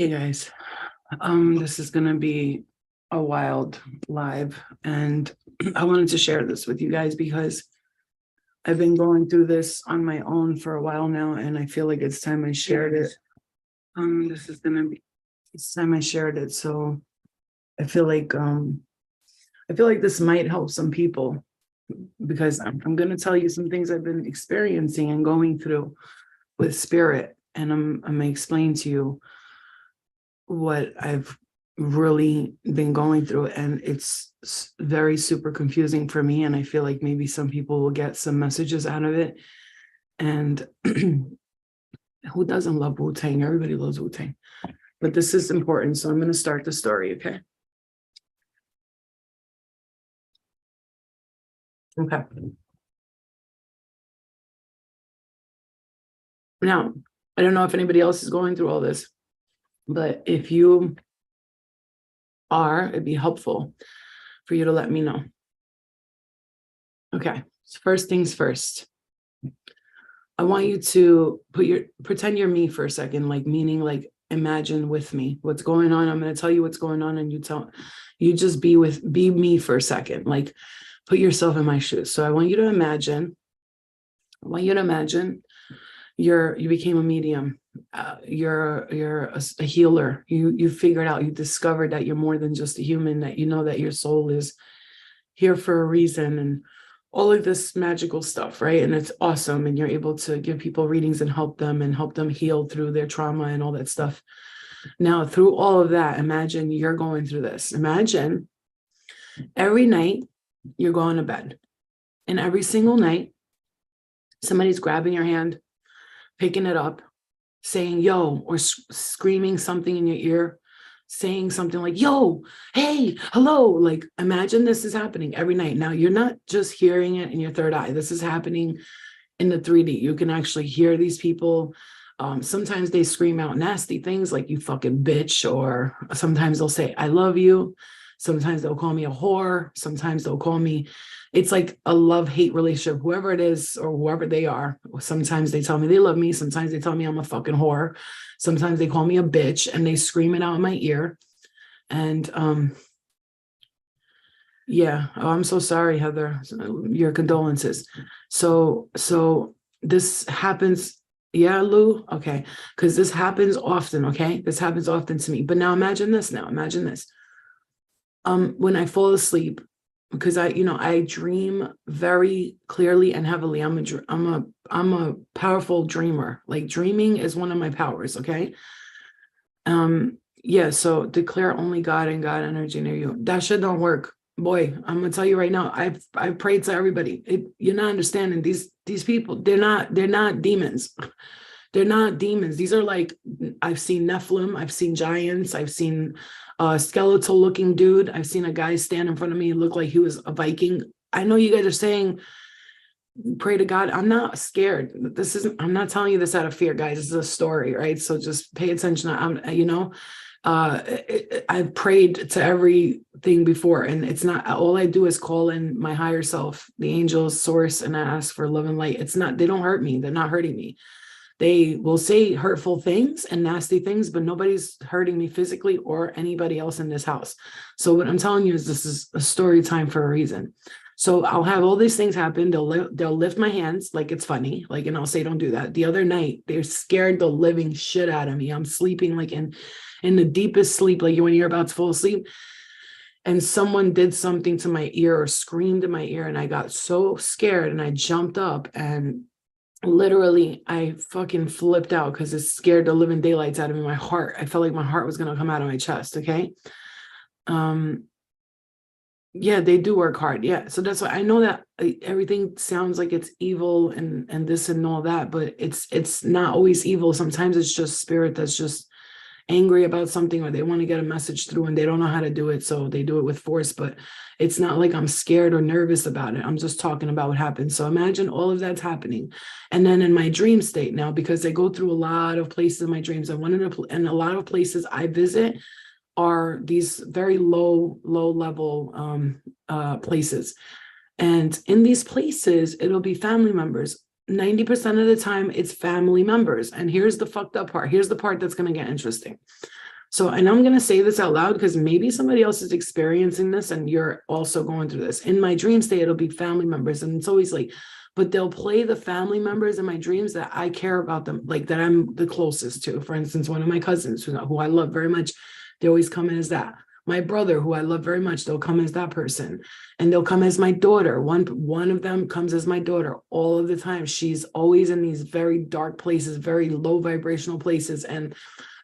Hey guys, this is gonna be a wild live, and I wanted to share this with you guys because I've been going through this on my own for a while now, and I feel like it's time I shared it. This is gonna be it's time I shared it, so I feel like this might help some people because I'm gonna tell you some things I've been experiencing and going through with spirit, and I'm gonna explain to you what I've really been going through, and it's very super confusing for me, and I feel like maybe some people will get some messages out of it. And who doesn't love Wu-Tang? Everybody loves Wu-Tang, but this is important, so I'm going to start the story. Okay. Now, I don't know if anybody else is going through all this, but if you are, it'd be helpful for you to let me know. Okay, so first things first. I want you to pretend you're me for a second, like meaning like imagine with me what's going on. I'm going to tell you what's going on, and you just be me for a second, like put yourself in my shoes. So I want you to imagine you became a medium. You're a healer. You figured out, you discovered that you're more than just a human, that you know that your soul is here for a reason, and all of this magical stuff, right? And it's awesome. And you're able to give people readings and help them heal through their trauma and all that stuff. Now, through all of that, imagine you're going through this. Imagine every night you're going to bed, and every single night, somebody's grabbing your hand, picking it up, saying, yo, or screaming something in your ear, saying something like, yo, hey, hello. Like, imagine this is happening every night. Now, you're not just hearing it in your third eye. This is happening in the 3D. You can actually hear these people. Sometimes they scream out nasty things like, you fucking bitch, or sometimes they'll say, I love you. Sometimes they'll call me a whore. Sometimes they'll call me, it's like a love-hate relationship, whoever it is or whoever they are. Sometimes they tell me they love me. Sometimes they tell me I'm a fucking whore. Sometimes they call me a bitch, and they scream it out in my ear. And yeah, oh, I'm so sorry, Heather. Your condolences. So this happens. Yeah, Lou. Okay, because this happens often. Okay, this happens often to me. But now imagine this. Imagine this. When I fall asleep, because I dream very clearly and heavily. I'm a powerful dreamer. Like, dreaming is one of my powers. Okay. Yeah. So declare only God and God energy near you. That shit don't work. Boy, I'm gonna tell you right now. I've prayed to everybody. You're not understanding these people. They're not demons. They're not demons. These are like, I've seen Nephilim, I've seen giants, I've seen a skeletal looking dude. I've seen a guy stand in front of me, look like he was a Viking. I know you guys are saying, pray to God. I'm not scared. I'm not telling you this out of fear, guys. This is a story, right? So just pay attention. I've prayed to everything before, and it's not, all I do is call in my higher self, the angels, source, and I ask for love and light. They don't hurt me. They're not hurting me. They will say hurtful things and nasty things, but nobody's hurting me physically or anybody else in this house. So what I'm telling you is, this is a story time for a reason. So I'll have all these things happen. They'll lift my hands like it's funny, like, and I'll say, don't do that. The other night, they're scared the living shit out of me. I'm sleeping like in the deepest sleep, like when you're about to fall asleep, and someone did something to my ear or screamed in my ear, and I got so scared and I jumped up, and literally I fucking flipped out because it scared the living daylights out of me. I felt like my heart was going to come out of my chest. Okay. Yeah, they do work hard. Yeah. So that's why I know that everything sounds like it's evil and this and all that, but it's not always evil. Sometimes it's just spirit that's just angry about something, or they want to get a message through and they don't know how to do it, so they do it with force. But it's not like I'm scared or nervous about it. I'm just talking about what happened. So imagine all of that's happening, and then in my dream state now, because I go through a lot of places in my dreams, and a lot of places I visit are these very low level places, and in these places it'll be family members. 90% of the time it's family members. And here's the fucked up part. Here's the part that's going to get interesting. So, and I'm going to say this out loud because maybe somebody else is experiencing this and you're also going through this. In my dream state, it'll be family members. And it's always like, but they'll play the family members in my dreams that I care about them, like that I'm the closest to. For instance, one of my cousins who I love very much, they always come in as that. My brother, who I love very much, they'll come as that person. And they'll come as my daughter. One of them comes as my daughter all of the time. She's always in these very dark places, very low vibrational places. And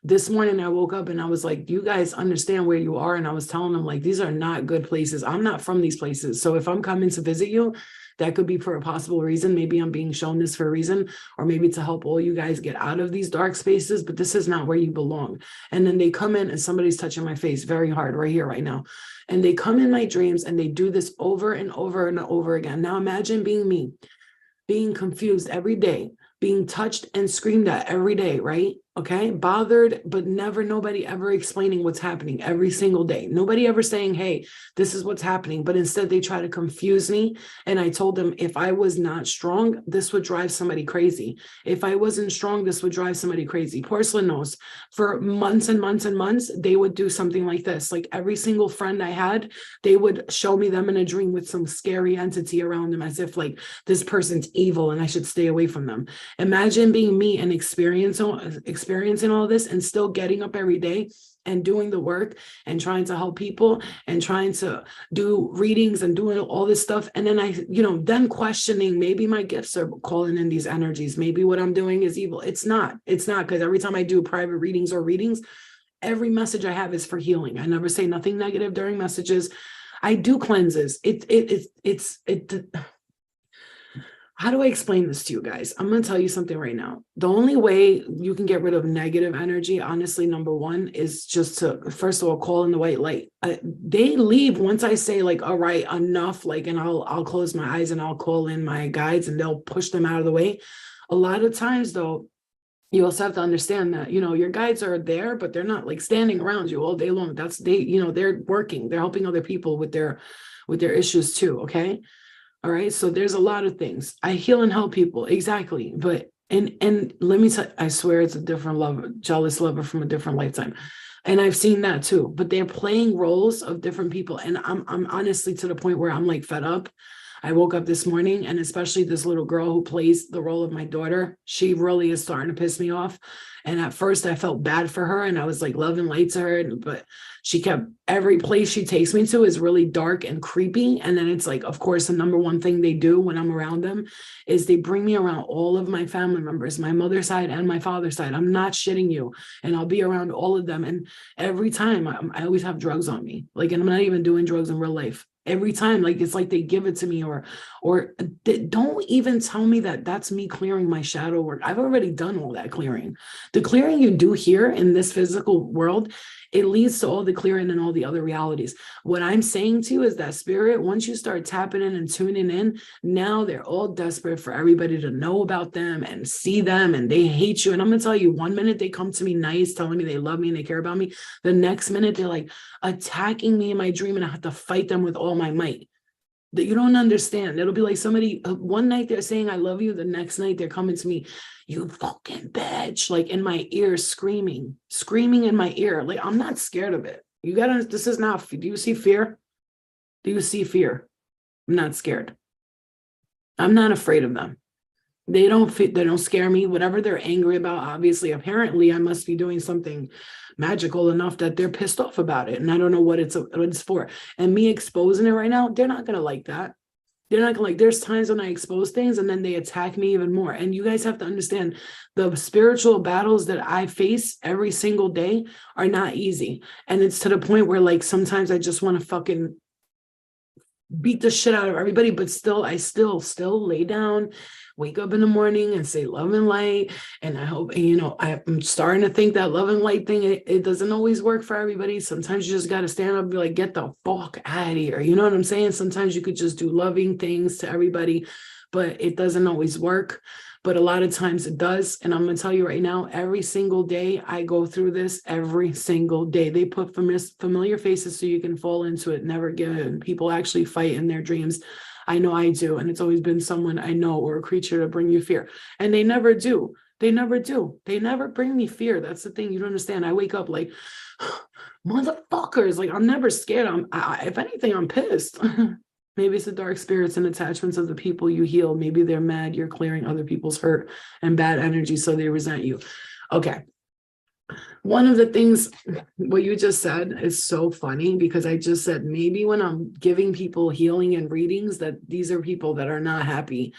this morning I woke up and I was like, you guys understand where you are. And I was telling them, like, these are not good places. I'm not from these places. So if I'm coming to visit you, that could be for a possible reason. Maybe I'm being shown this for a reason, or maybe to help all you guys get out of these dark spaces, but this is not where you belong. And then they come in and somebody's touching my face very hard right here, right now. And they come in my dreams and they do this over and over and over again. Now imagine being me, being confused every day, being touched and screamed at every day, right? Okay, bothered, but never nobody ever explaining what's happening every single day. Nobody ever saying, hey, this is what's happening. But instead they try to confuse me. And I told them if I was not strong, this would drive somebody crazy. If I wasn't strong, this would drive somebody crazy. Porcelain knows for months and months and months, they would do something like this. Like every single friend I had, they would show me them in a dream with some scary entity around them as if like this person's evil and I should stay away from them. Imagine being me and experiencing all this and still getting up every day and doing the work and trying to help people and trying to do readings and doing all this stuff. And then then questioning, maybe my gifts are calling in these energies. Maybe what I'm doing is evil. It's not, because every time I do private readings or readings, every message I have is for healing. I never say nothing negative during messages. I do cleanses. How do I explain this to you guys? I'm going to tell you something right now. The only way you can get rid of negative energy, honestly, number one, is just to, first of all, call in the white light. They leave once I say like, all right, enough, like, and I'll close my eyes and I'll call in my guides and they'll push them out of the way. A lot of times though, you also have to understand that, your guides are there, but they're not like standing around you all day long. They're working, they're helping other people with their issues too. Okay. All right. So there's a lot of things. I heal and help people. Exactly. But, and let me tell, I swear it's a different lover, jealous lover from a different lifetime. And I've seen that too, but they're playing roles of different people. And I'm honestly to the point where I'm like fed up. I woke up this morning and especially this little girl who plays the role of my daughter, she really is starting to piss me off. And at first I felt bad for her and I was like love and light to her, but she kept, every place she takes me to is really dark and creepy. And then it's like, of course, the number one thing they do when I'm around them is they bring me around all of my family members, my mother's side and my father's side. I'm not shitting you. And I'll be around all of them. And every time I always have drugs on me, like, and I'm not even doing drugs in real life. Every time, like, it's like they give it to me or don't even tell me that that's me clearing my shadow work. I've already done all that clearing. The clearing you do here in this physical world, it leads to all the clearing and all the other realities. What I'm saying to you is that spirit, once you start tapping in and tuning in, now they're all desperate for everybody to know about them and see them and they hate you. And I'm going to tell you, one minute they come to me nice, telling me they love me and they care about me. The next minute they're like attacking me in my dream and I have to fight them with all my might. That you don't understand. It'll be like somebody, one night they're saying, I love you. The next night they're coming to me, you fucking bitch, like in my ear, screaming in my ear. Like, I'm not scared of it. This is not, do you see fear? Do you see fear? I'm not scared. I'm not afraid of them. They don't scare me. Whatever they're angry about, obviously, apparently I must be doing something magical enough that they're pissed off about it. And I don't know what it's for. And me exposing it right now, they're not going to like that. They're not going to there's times when I expose things and then they attack me even more. And you guys have to understand the spiritual battles that I face every single day are not easy. And it's to the point where like, sometimes I just want to fucking beat the shit out of everybody, but I still lay down, wake up in the morning and say love and light. And I hope, I'm starting to think that love and light thing, it doesn't always work for everybody. Sometimes you just got to stand up and be like, get the fuck out of here. You know what I'm saying? Sometimes you could just do loving things to everybody, but it doesn't always work. But a lot of times it does. And I'm going to tell you right now, every single day I go through this every single day. They put familiar faces so you can fall into it, never give in. People actually fight in their dreams. I know I do. And it's always been someone I know or a creature to bring you fear. And they never do. They never do. They never bring me fear. That's the thing. You don't understand. I wake up like, motherfuckers, like I'm never scared. If anything, I'm pissed. Maybe it's the dark spirits and attachments of the people you heal. Maybe they're mad you're clearing other people's hurt and bad energy, so they resent you. Okay. One of the things, what you just said is so funny, because I just said maybe when I'm giving people healing and readings, that these are people that are not happy,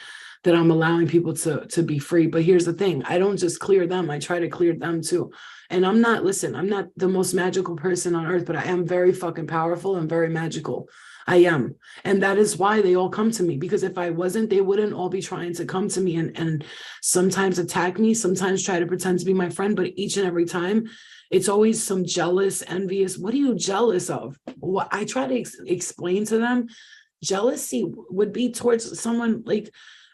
that I'm allowing people to be free. But here's the thing, I don't just clear them, I try to clear them too. And I'm not the most magical person on earth, but I am very fucking powerful and very magical. I am. And that is why they all come to me, because if I wasn't, they wouldn't all be trying to come to me and sometimes attack me, sometimes try to pretend to be my friend. But each and every time, it's always some jealous, envious. What are you jealous of? What I try to explain to them, jealousy would be towards someone like,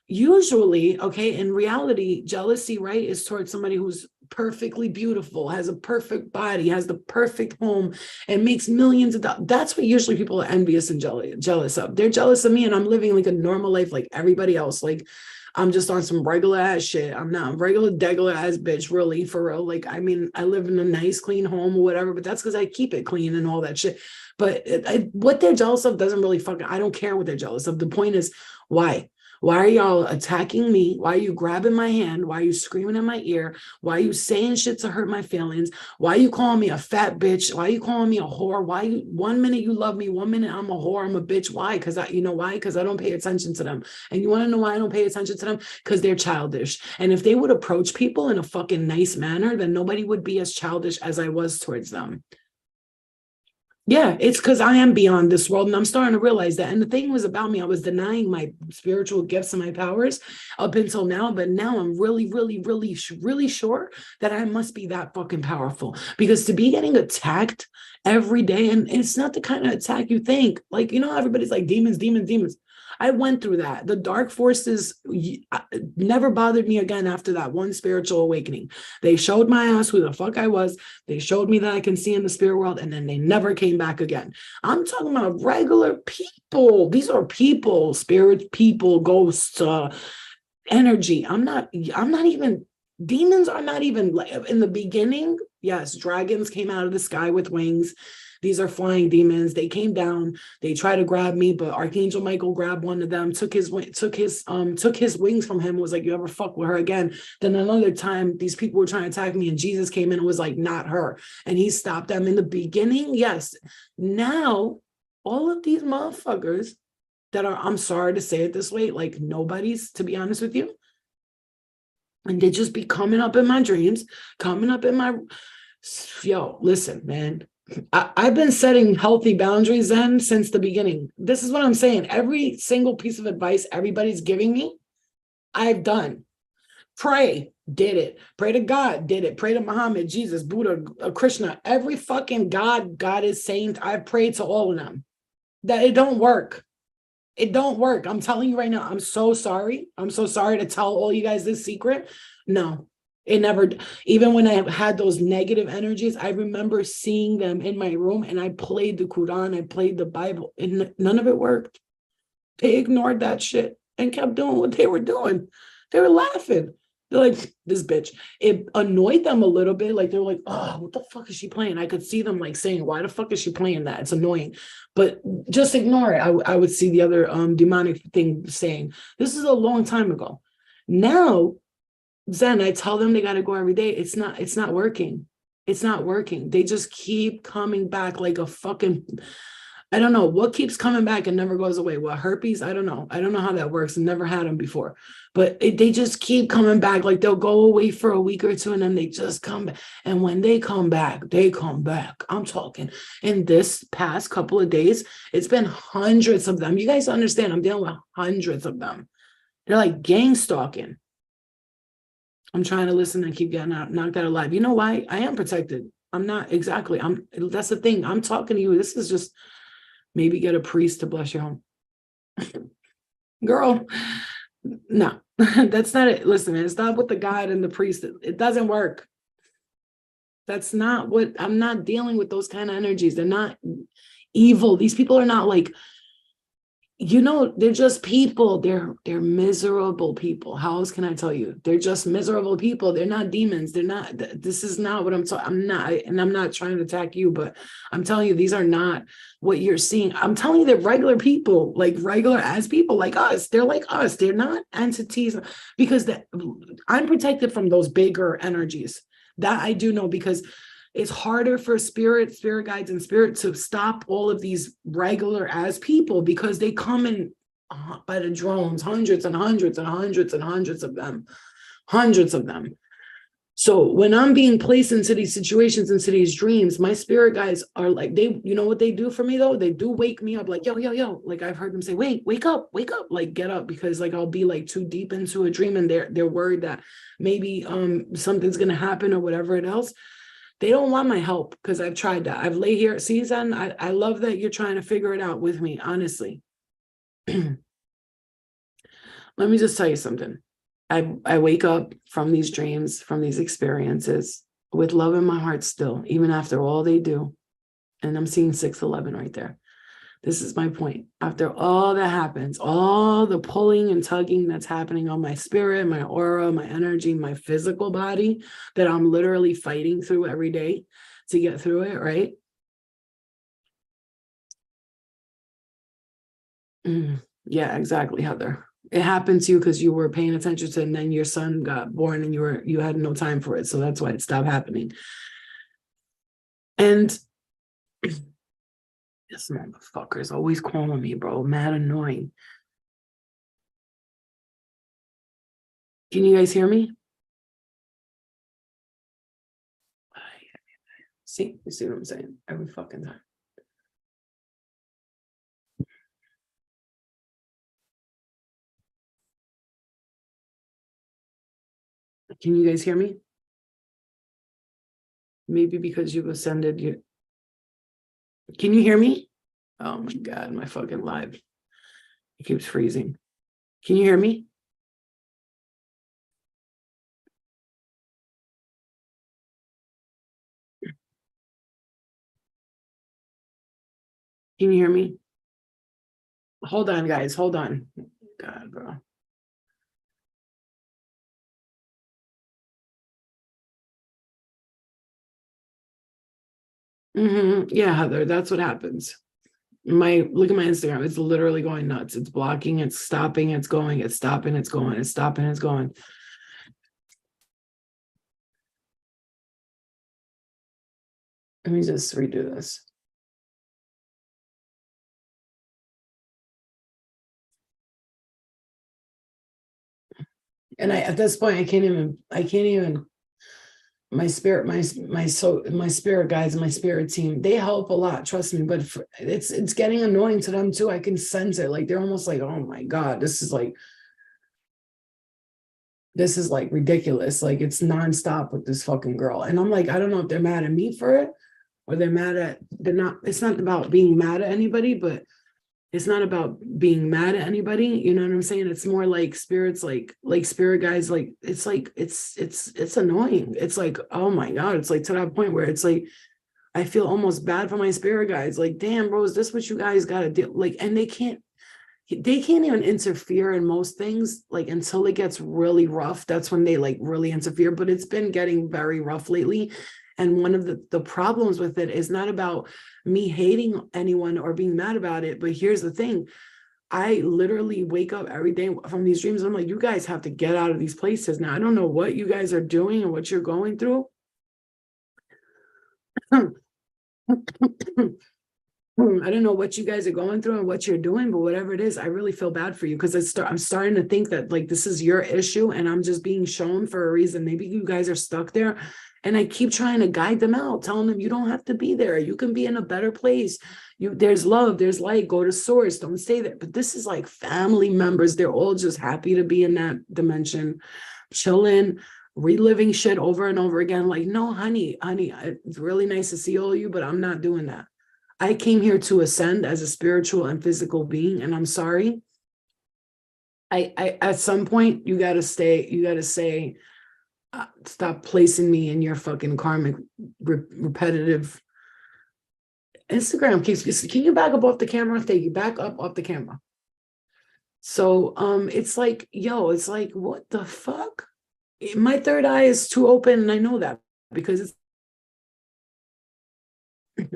usually, okay, in reality, jealousy, right, is towards somebody who's perfectly beautiful, has a perfect body, has the perfect home, and makes millions of dollars. That's what usually people are envious and jealous of. They're jealous of me, and I'm living like a normal life like everybody else. Like I'm just on some regular ass shit. I'm not a regular degular ass bitch, really, for real. Like, I mean, I live in a nice, clean home or whatever, but that's because I keep it clean and all that shit. But what they're jealous of doesn't really fucking, I don't care what they're jealous of. The point is, why? Why are y'all attacking me? Why are you grabbing my hand? Why are you screaming in my ear? Why are you saying shit to hurt my feelings? Why are you calling me a fat bitch? Why are you calling me a whore? Why you 1 minute you love me, 1 minute I'm a whore, I'm a bitch? Why? Because you know why? Because I don't pay attention to them. And you want to know why I don't pay attention to them? Because they're childish. And if they would approach people in a fucking nice manner, then nobody would be as childish as I was towards them. Yeah, it's because I am beyond this world, and I'm starting to realize that. And the thing was about me, I was denying my spiritual gifts and my powers up until now, but now I'm really, really, really, really sure that I must be that fucking powerful. Because to be getting attacked every day, and it's not the kind of attack you think. Like, you know, everybody's like demons, demons, demons. I went through that. The dark forces never bothered me again after that one spiritual awakening. They showed my ass who the fuck I was. They showed me that I can see in the spirit world, and then they never came back again. I'm talking about regular people. These are people, spirit people, ghosts, energy. I'm not even, demons are not even, in the beginning. Yes, dragons came out of the sky with wings. These are flying demons. They came down. They tried to grab me, but Archangel Michael grabbed one of them, took his wings from him. Was like, you ever fuck with her again? Then another time, these people were trying to attack me, and Jesus came in and was like, not her, and he stopped them. In the beginning, yes. Now, all of these motherfuckers that are, I'm sorry to say it this way, like nobodies, to be honest with you, and they just be coming up in my dreams, coming up in my, yo, listen, man. I've been setting healthy boundaries then since the beginning. This is what I'm saying. Every single piece of advice everybody's giving me, I've done. Pray, did it. Pray to God, did it. Pray to Muhammad, Jesus, Buddha, Krishna, every fucking God is saint. I've prayed to all of them. That it don't work. It don't work. I'm telling you right now, I'm so sorry. I'm so sorry to tell all you guys this secret. No. It never, even when I had those negative energies, I remember seeing them in my room, and I played the Quran, I played the Bible, and none of it worked. They ignored that shit and kept doing what they were doing. They were laughing. They're like, this bitch. It annoyed them a little bit. Like, they were like, oh, what the fuck is she playing? I could see them like saying, why the fuck is she playing that? It's annoying. But just ignore it. I would see the other demonic thing saying, this is a long time ago. Now, Zen, I tell them they got to go every day. It's not working. It's not working. They just keep coming back like a fucking, I don't know what keeps coming back and never goes away. What, herpes? I don't know. I don't know how that works. I've never had them before, but they just keep coming back. Like they'll go away for a week or two, and then they just come back. And when they come back, they come back. I'm talking in this past couple of days, it's been hundreds of them. You guys understand? I'm dealing with hundreds of them. They're like gang stalking. I'm trying to listen and keep getting knocked out alive. You know why? I am protected. I'm not exactly. That's the thing. I'm talking to you. This is just maybe get a priest to bless your home. Girl, no, that's not it. Listen, man, stop with the God and the priest. It doesn't work. That's not what, I'm not dealing with those kind of energies. They're not evil. These people are not like, You know, they're just people. They're miserable people. How else can I tell you? They're just miserable people. They're not demons. They're not. This is not what I'm talking. I'm not, and I'm not trying to attack you, but I'm telling you, these are not what you're seeing. I'm telling you, they're regular people, like regular as people, like us. They're like us. They're not entities, because I'm protected from those bigger energies. That I do know, because it's harder for spirit guides and spirit to stop all of these regular as people, because they come in by the drones, hundreds and hundreds and hundreds and hundreds of them. So when I'm being placed into these situations, into these dreams, my spirit guides are like, they, you know what they do for me though? They do wake me up, like, yo, yo, yo. Like I've heard them say, wake up, like get up, because like I'll be like too deep into a dream, and they're worried that maybe something's gonna happen or whatever it else. They don't want my help, because I've tried that. I've lay here, Susan. I love that you're trying to figure it out with me, honestly. Let me just tell you something. I wake up from these dreams, from these experiences, with love in my heart still, even after all they do. And I'm seeing 611 right there. This is my point. After all that happens, all the pulling and tugging that's happening on my spirit, my aura, my energy, my physical body, that I'm literally fighting through every day to get through it, right? Yeah, exactly, Heather. It happened to you because you were paying attention to it, and then your son got born and you had no time for it. So that's why it stopped happening. And this motherfucker is always calling me, bro. Mad annoying. Can you guys hear me? See, you see what I'm saying? Every fucking time. Can you guys hear me? Maybe because you've ascended. Can you hear me? Oh my God, my fucking live. It keeps freezing. Can you hear me? Can you hear me? Hold on, guys. Hold on. God, bro. Yeah, Heather, that's what happens. Look at my Instagram. It's literally going nuts. It's blocking, it's stopping, it's going, it's stopping, it's going, it's stopping, it's going. Let me just redo this. And at this point, I can't even, my spirit, my soul, my spirit guides and my spirit team, they help a lot, trust me, but it's getting annoying to them too. I can sense it. Like they're almost like, oh my God, this is like ridiculous. Like it's nonstop with this fucking girl. And I'm like, I don't know if they're mad at me for it, or it's not about being mad at anybody, but it's not about being mad at anybody. You know what I'm saying? It's more like spirits, like spirit guys, like it's annoying. It's like, oh my God, it's like to that point where it's like, I feel almost bad for my spirit guys. Like, damn, bro, is this what you guys gotta do? Like, and they can't even interfere in most things, like until it gets really rough. That's when they like really interfere, but it's been getting very rough lately. And one of the problems with it is not about me hating anyone or being mad about it, but here's the thing. I literally wake up every day from these dreams. I'm like, you guys have to get out of these places now. I don't know what you guys are doing and what you're going through. I don't know what you guys are going through and what you're doing, but whatever it is, I really feel bad for you, because I'm starting to think that like this is your issue and I'm just being shown for a reason. Maybe you guys are stuck there, and I keep trying to guide them out, telling them you don't have to be there. You can be in a better place. There's love, there's light, go to source, don't stay there. But this is like family members. They're all just happy to be in that dimension, chilling, reliving shit over and over again. Like, no, honey, it's really nice to see all of you, but I'm not doing that. I came here to ascend as a spiritual and physical being, and I'm sorry. I at some point you gotta say, stop placing me in your fucking karmic repetitive. Instagram keeps. Can you back up off the camera? Take you back up off the camera. So it's like, yo, it's like, what the fuck? My third eye is too open, and I know that because it's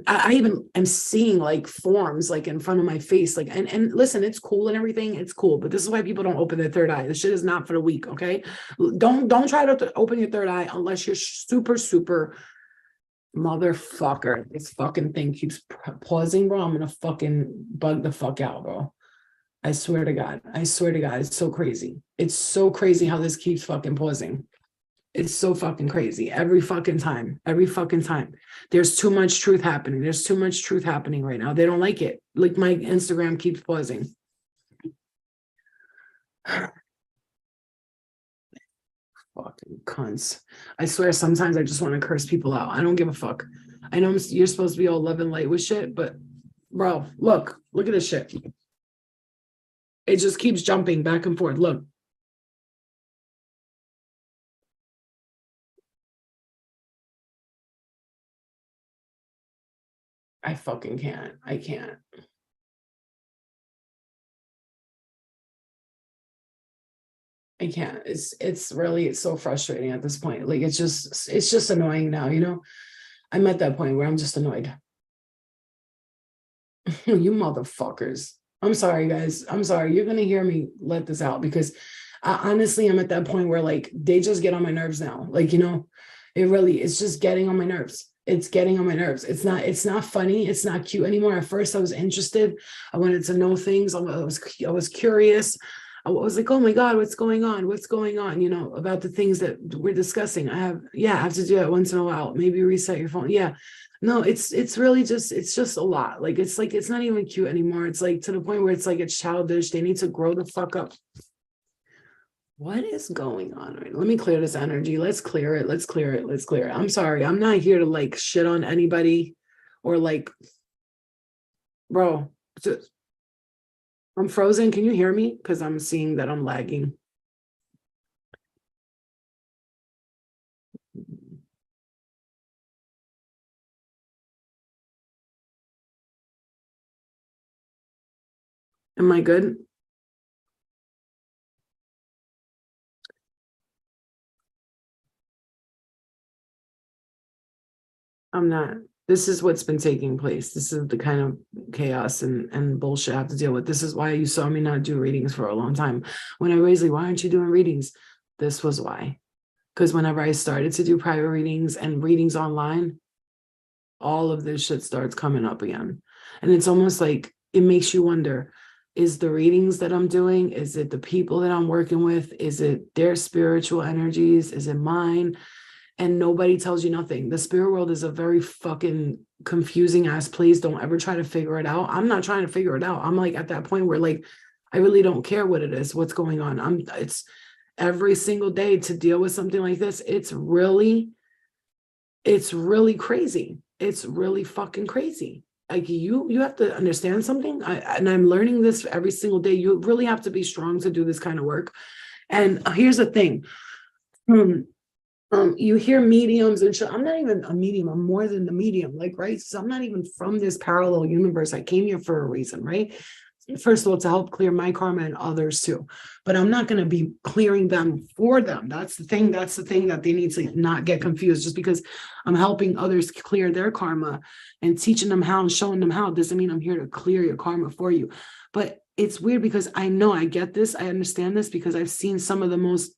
I even am seeing like forms like in front of my face, like and listen, it's cool and everything, it's cool, but this is why people don't open their third eye. This shit is not for the weak, okay? Don't try to open your third eye unless you're super motherfucker. This fucking thing keeps pausing, bro. I'm gonna fucking bug the fuck out, bro. I swear to God. I swear to God, it's so crazy. It's so crazy how this keeps fucking pausing. It's so fucking crazy. Every fucking time. Every fucking time. There's too much truth happening. There's too much truth happening right now. They don't like it. Like my Instagram keeps pausing. Fucking cunts. I swear sometimes I just want to curse people out. I don't give a fuck. I know you're supposed to be all love and light with shit, but bro, look at this shit. It just keeps jumping back and forth. Look. I fucking can't. I can't. I can't. It's really it's so frustrating at this point. Like it's just annoying now, you know? I'm at that point where I'm just annoyed. You motherfuckers. I'm sorry, guys. I'm sorry. You're gonna hear me let this out because honestly, I'm at that point where like they just get on my nerves now. Like, you know, it's just getting on my nerves. It's getting on my nerves. It's not funny. It's not cute anymore. At first, I was interested. I wanted to know things. I was curious. I was like, oh my God, what's going on? What's going on? You know, about the things that we're discussing. I have to do that once in a while. Maybe reset your phone. Yeah. No, it's really just it's just a lot. Like it's not even cute anymore. It's like to the point where it's like it's childish. They need to grow the fuck up. What is going on right now? Let me clear this energy. Let's clear it. Let's clear it. Let's clear it. I'm sorry. I'm not here to like shit on anybody or like, bro, I'm frozen. Can you hear me? Because I'm seeing that I'm lagging. Am I good? I'm not. This is what's been taking place. This is the kind of chaos and bullshit I have to deal with. This is why you saw me not do readings for a long time. When I was like, why aren't you doing readings? This was why. Because whenever I started to do private readings and readings online, all of this shit starts coming up again. And it's almost like it makes you wonder, is the readings that I'm doing, is it the people that I'm working with? Is it their spiritual energies? Is it mine? And nobody tells you nothing. The spirit world is a very fucking confusing ass place. Don't ever try to figure it out. I'm not trying to figure it out. I'm like at that point where like, I really don't care what it is, what's going on. It's every single day to deal with something like this. It's really crazy. It's really fucking crazy. Like you have to understand something. And I'm learning this every single day. You really have to be strong to do this kind of work. And here's the thing. You hear mediums and shit. I'm not even a medium. I'm more than the medium. Like, right. So I'm not even from this parallel universe. I came here for a reason, right? First of all, to help clear my karma and others too. But I'm not going to be clearing them for them. That's the thing. That's the thing that they need to not get confused. Just because I'm helping others clear their karma and teaching them how and showing them how doesn't mean I'm here to clear your karma for you. But it's weird because I know I get this. I understand this because I've seen some of the most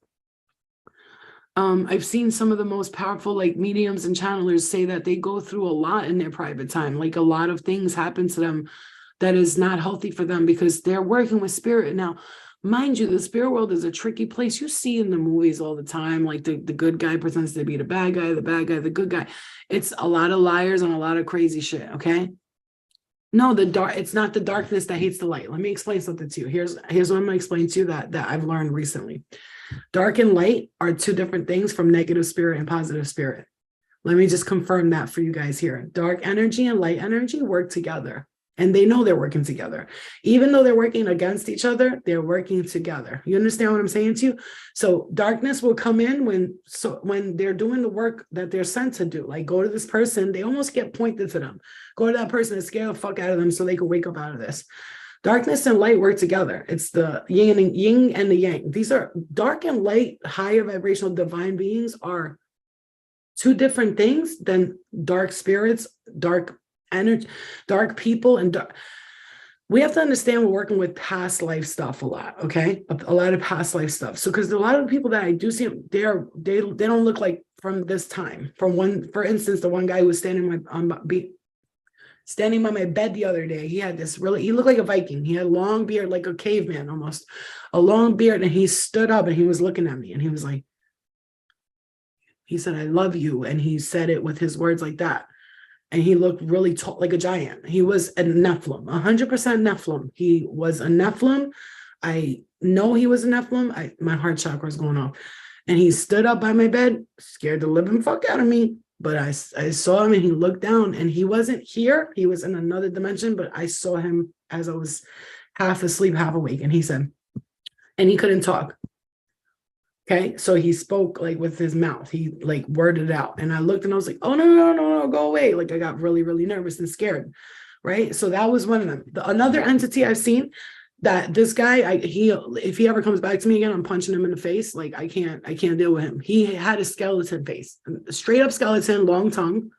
powerful like mediums and channelers say that they go through a lot in their private time. Like a lot of things happen to them that is not healthy for them because they're working with spirit. Now, mind you, the spirit world is a tricky place. You see in the movies all the time, like the good guy pretends to be the bad guy, the good guy. It's a lot of liars and a lot of crazy shit, okay? No, it's not the darkness that hates the light. Let me explain something to you. Here's what I'm gonna explain to you that I've learned recently. Dark and light are two different things from negative spirit and positive spirit. Let me just confirm that for you guys here. Dark energy and light energy work together. And they know they're working together. Even though they're working against each other, they're working together. You understand what I'm saying to you? So darkness will come in when they're doing the work that they're sent to do. Like go to this person, they almost get pointed to them. Go to that person and scare the fuck out of them so they can wake up out of this. Darkness and light work together. It's the yin and the yang. These are dark and light, higher vibrational divine beings are two different things than dark spirits, dark energy, dark people, and dark. We have to understand we're working with past life stuff a lot, okay? A lot of past life stuff. So, because a lot of the people that I do see, they don't look like from this time. For instance, the one guy who was standing by my bed the other day, he looked like a Viking. He had a long beard, like a caveman almost, a long beard, and he stood up and he was looking at me and he was like, he said, "I love you," and he said it with his words like that. And he looked really tall, like a giant. He was a Nephilim, 100% Nephilim. He was a Nephilim. I know he was a Nephilim. My heart chakra is going off. And he stood up by my bed, scared the living fuck out of me. But I saw him and he looked down and he wasn't here. He was in another dimension, but I saw him as I was half asleep, half awake. And he said, and he couldn't talk. Okay, so he spoke like with his mouth. He like worded out, and I looked and I was like, "Oh no, go away!" Like I got really, really nervous and scared, right? So that was one of them. Another entity I've seen that this guy, if he ever comes back to me again, I'm punching him in the face. Like I can't deal with him. He had a skeleton face, a straight up skeleton, long tongue.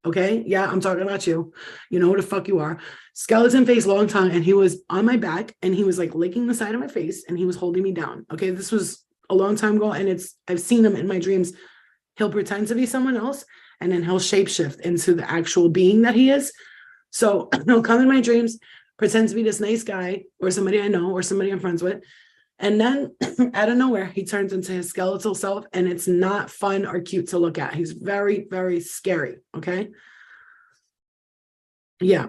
Okay, yeah, I'm talking about you. You know who the fuck you are. Skeleton face, long tongue, and he was on my back, and he was like licking the side of my face, and he was holding me down. Okay, this was a long time ago, and I've seen him in my dreams. He'll pretend to be someone else, and then he'll shapeshift into the actual being that he is. So he'll come in my dreams, pretend to be this nice guy or somebody I know or somebody I'm friends with, and then out of nowhere he turns into his skeletal self, and it's not fun or cute to look at. He's very, very scary. Okay, yeah.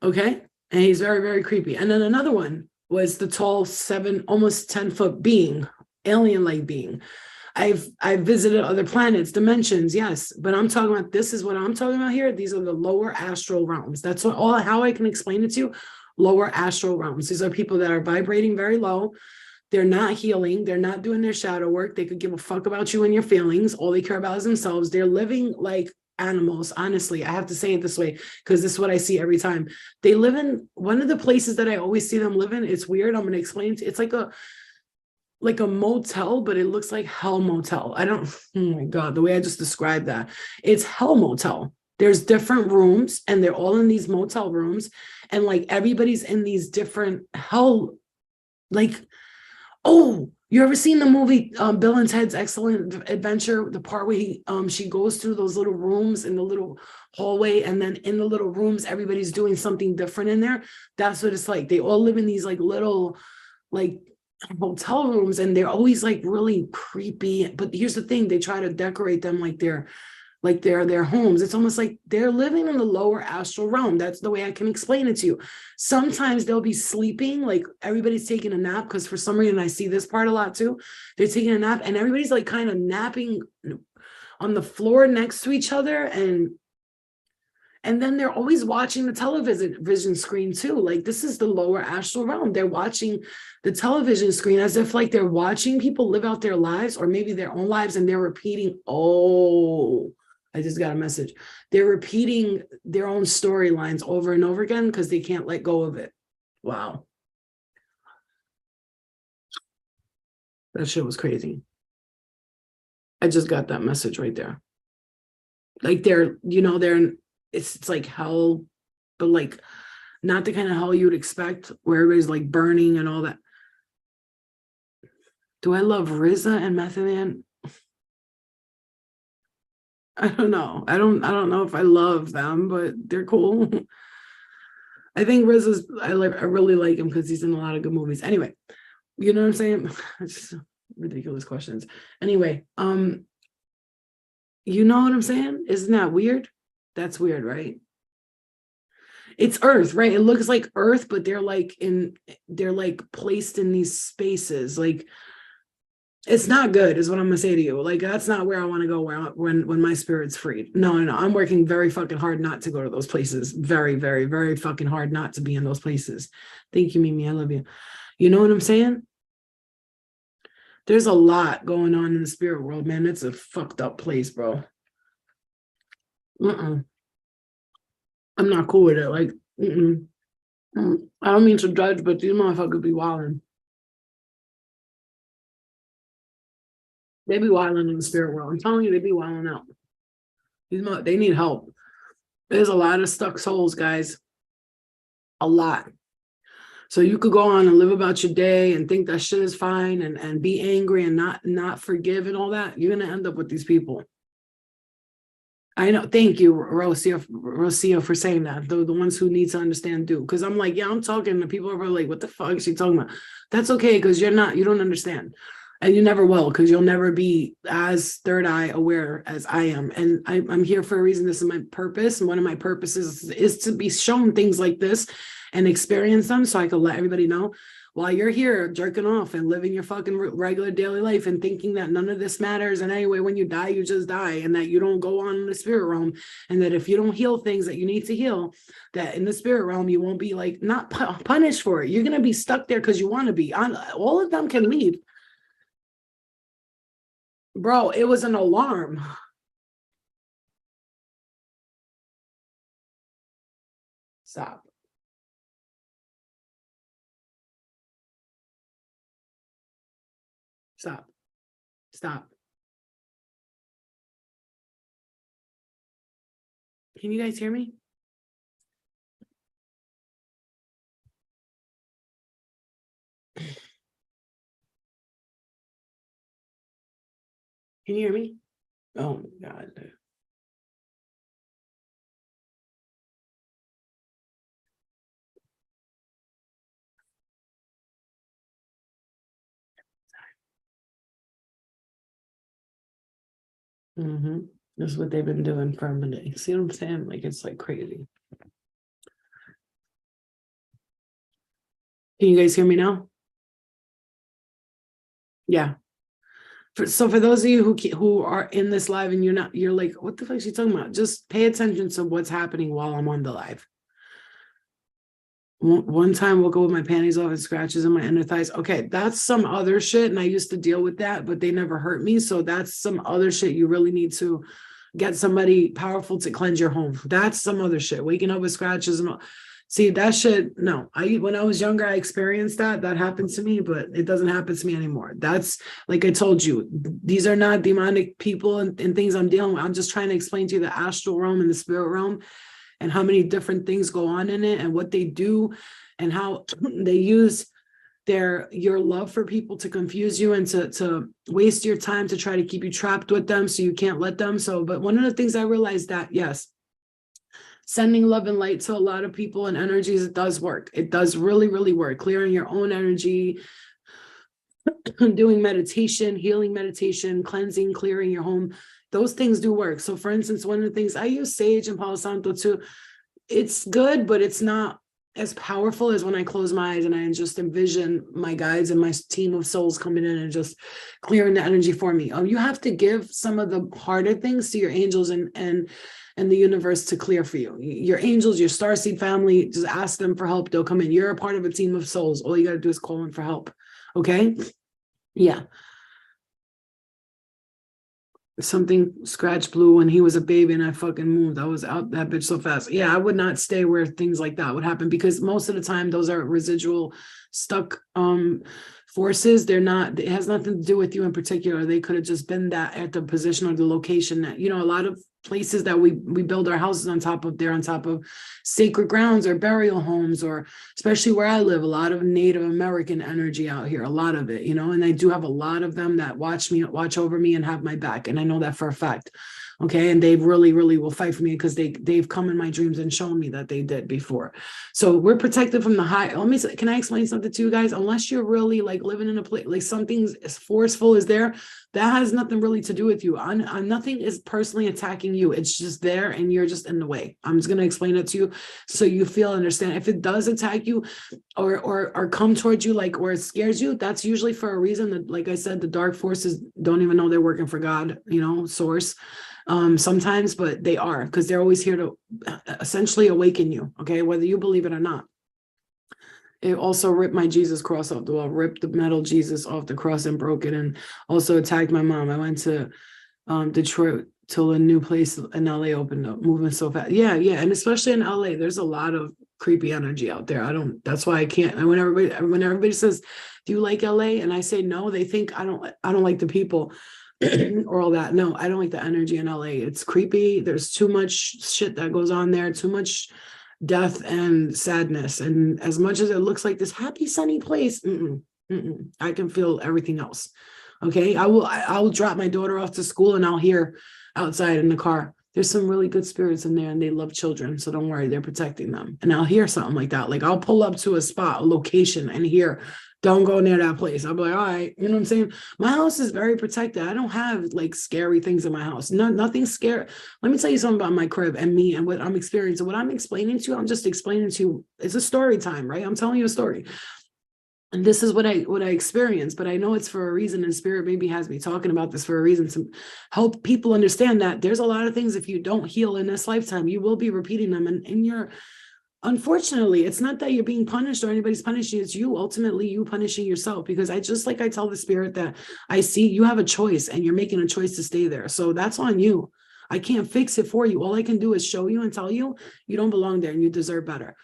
Okay, and he's very, very creepy. And then another one was the tall 7, almost 10-foot being, alien-like being. I've visited other planets, dimensions, yes, but I'm talking about, this is what I'm talking about here. These are the lower astral realms. That's how I can explain it to you. Lower astral realms. These are people that are vibrating very low. They're not healing. They're not doing their shadow work. They could give a fuck about you and your feelings. All they care about is themselves. They're living like animals. Honestly, I have to say it this way because this is what I see every time. They live in one of the places that I always see them live in. It's weird. I'm going to explain it. It's like a motel, but it looks like Hell Motel. Oh my God, the way I just described that. It's Hell Motel. There's different rooms and they're all in these motel rooms. And like everybody's in these different hell, like, oh, you ever seen the movie Bill and Ted's Excellent Adventure? The part where she goes through those little rooms in the little hallway, and then in the little rooms, everybody's doing something different in there. That's what it's like. They all live in these like little like hotel rooms, and they're always like really creepy. But here's the thing: they try to decorate them like they're their homes. It's almost like they're living in the lower astral realm. That's the way I can explain it to you. Sometimes they'll be sleeping, like everybody's taking a nap, because for some reason I see this part a lot too. They're taking a nap and everybody's like kind of napping on the floor next to each other, and then they're always watching the television screen too. Like this is the lower astral realm. They're watching the television screen as if like they're watching people live out their lives, or maybe their own lives, and they're repeating, oh, I just got a message. They're repeating their own storylines over and over again because they can't let go of it. Wow. That shit was crazy. I just got that message right there. Like they're it's like hell, but like not the kind of hell you would expect where everybody's like burning and all that. Do I love RZA and Method Man? I don't know. I don't know if I love them, but they're cool. I think RZA's, I really like him because he's in a lot of good movies. Anyway, you know what I'm saying? It's just ridiculous questions. Anyway, you know what I'm saying? Isn't that weird? That's weird, right? It's Earth, right? It looks like Earth, but they're like placed in these spaces. Like it's not good, is what I'm gonna say to you. Like that's not where I want to go when my spirit's freed. No. I'm working very fucking hard not to go to those places. Very, very, very fucking hard not to be in those places. Thank you, Mimi. I love you. You know what I'm saying? There's a lot going on in the spirit world, man. It's a fucked up place, bro. I'm not cool with it. Like, I don't mean to judge, but these motherfuckers be wilding. They be wilding in the spirit world. I'm telling you, they be wilding out. They need help. There's a lot of stuck souls, guys. A lot. So you could go on and live about your day and think that shit is fine and be angry and not forgive and all that. You're gonna end up with these people. I know. Thank you, Rosia, for saying that. The ones who need to understand do. Because I'm like, yeah, I'm talking to people who are like, what the fuck is she talking about? That's okay, because you don't understand. And you never will, because you'll never be as third eye aware as I am. And I'm here for a reason. This is my purpose. And one of my purposes is to be shown things like this and experience them so I can let everybody know while you're here jerking off and living your fucking regular daily life and thinking that none of this matters. And anyway, when you die, you just die, and that you don't go on in the spirit realm. And that if you don't heal things that you need to heal, that in the spirit realm, you won't be like not punished for it. You're going to be stuck there because you want to be. All of them can leave. Bro, it was an alarm. Stop. Stop. Stop. Can you guys hear me? Can you hear me? Oh my God. This is what they've been doing for a minute. See what I'm saying? Like, it's like crazy. Can you guys hear me now? Yeah. So for those of you who are in this live and you're like, what the fuck is she talking about? Just pay attention to what's happening while I'm on the live. One time woke up with my panties off and scratches in my inner thighs. Okay, that's some other shit. And I used to deal with that, but they never hurt me. So that's some other shit. You really need to get somebody powerful to cleanse your home. That's some other shit. Waking up with scratches and all. See, that shit, no. When I was younger, I experienced that. That happened to me, but it doesn't happen to me anymore. That's, like I told you, these are not demonic people and things I'm dealing with. I'm just trying to explain to you the astral realm and the spirit realm and how many different things go on in it and what they do and how they use your love for people to confuse you and to waste your time to try to keep you trapped with them so you can't let them. So, but one of the things I realized that, yes, sending love and light to a lot of people and energies, it does work. It does really, really work. Clearing your own energy, doing meditation, healing meditation, cleansing, clearing your home. Those things do work. So for instance, one of the things I use sage and Palo Santo too. It's good, but it's not as powerful as when I close my eyes and I just envision my guides and my team of souls coming in and just clearing the energy for me. You have to give some of the harder things to your angels and the universe to clear for you. Your angels, your starseed family, just ask them for help. They'll come in. You're a part of a team of souls. All you got to do is call in for help. Okay? Yeah. Something scratch blue when he was a baby and I fucking moved. I was out that bitch so fast. Yeah, I would not stay where things like that would happen because most of the time those are residual stuck forces. They're not, it has nothing to do with you in particular. They could have just been that at the position or the location that, a lot of places that we build our houses on top of, they're on top of sacred grounds or burial homes, or especially where I live, a lot of Native American energy out here, a lot of it, and I do have a lot of them that watch over me and have my back. And I know that for a fact. Okay. And they really, really will fight for me because they've come in my dreams and shown me that they did before. So we're protected from the high. Can I explain something to you guys? Unless you're really like living in a place, like something as forceful is there, that has nothing really to do with you. Nothing is personally attacking you. It's just there and you're just in the way. I'm just going to explain it to you so you feel understand. If it does attack you or come towards you, like, or it scares you, that's usually for a reason. That, like I said, the dark forces don't even know they're working for God, source. Sometimes, but they are, because they're always here to essentially awaken you, okay, whether you believe it or not. It also ripped my Jesus cross off the wall, ripped the metal Jesus off the cross and broke it, and also attacked my mom. I went to Detroit till a new place in LA opened up, moving so fast. Yeah, yeah. And especially in LA, there's a lot of creepy energy out there. That's why I can't. And when everybody says, do you like LA? And I say no, they think I don't like the people or all that. No, I don't like the energy in LA. It's creepy. There's too much shit that goes on there, too much death and sadness. And as much as it looks like this happy, sunny place, I can feel everything else. Okay. I'll drop my daughter off to school and I'll hear outside in the car, there's some really good spirits in there and they love children. So don't worry, they're protecting them. And I'll hear something like that. Like I'll pull up to a spot, a location and hear, don't go near that place. I'll be like, all right, you know what I'm saying? My house is very protected. I don't have like scary things in my house. No, nothing scary. Let me tell you something about my crib and me and what I'm experiencing. What I'm explaining to you, I'm just explaining to you. It's a story time, right? I'm telling you a story. And this is what I experienced, but I know it's for a reason, and spirit maybe has me talking about this for a reason to help people understand that there's a lot of things, if you don't heal in this lifetime, you will be repeating them. And you're, unfortunately, it's not that you're being punished or anybody's punishing you, it's you, ultimately you punishing yourself, because I tell the spirit that I see you have a choice and you're making a choice to stay there. So that's on you. I can't fix it for you. All I can do is show you and tell you, you don't belong there and you deserve better.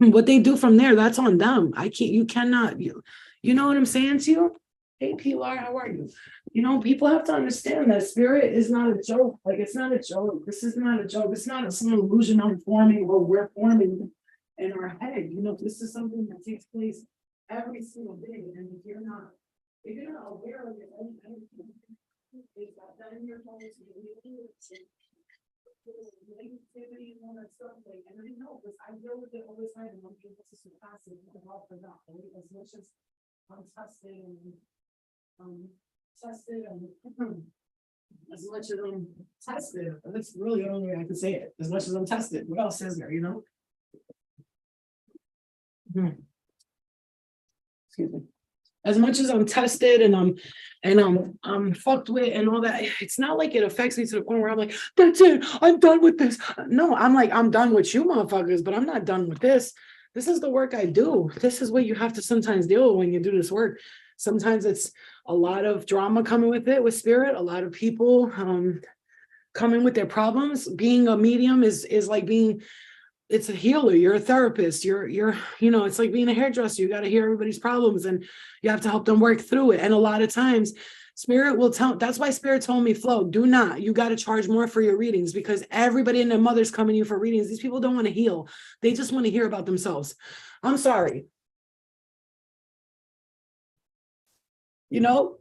What they do from there, that's on them. You cannot, you know what I'm saying to you? Hey, Pilar, how are you? You know, people have to understand that spirit is not a joke. Like, it's not a joke. This is not a joke. It's not some illusion I'm forming or we're forming in our head. You know, this is something that takes place every single day. And if you're not aware of it, it's got that in your phone, negativity and all that stuff, like, and I know because I deal with it all the time and I'm able to surpass it with the help of that, right? As much as I'm tested and as much as I'm tested, and that's really the only way I can say it. As much as I'm tested, what else is there, you know? Excuse me. As much as I'm tested and I'm fucked with and all that, it's not like it affects me to the point where I'm like, that's it, I'm done with this. No, I'm like, I'm done with you motherfuckers, but I'm not done with this. This is the work I do. This is what you have to sometimes deal with when you do this work. Sometimes it's a lot of drama coming with it, with spirit, a lot of people coming with their problems. Being a medium is like being, it's a healer, you're a therapist, you're, you know, it's like being a hairdresser. You got to hear everybody's problems and you have to help them work through it. And a lot of times spirit will tell, that's why spirit told me, Flo, do not, you got to charge more for your readings, because everybody and their mother's coming to you for readings. These people don't want to heal. They just want to hear about themselves. I'm sorry. You know,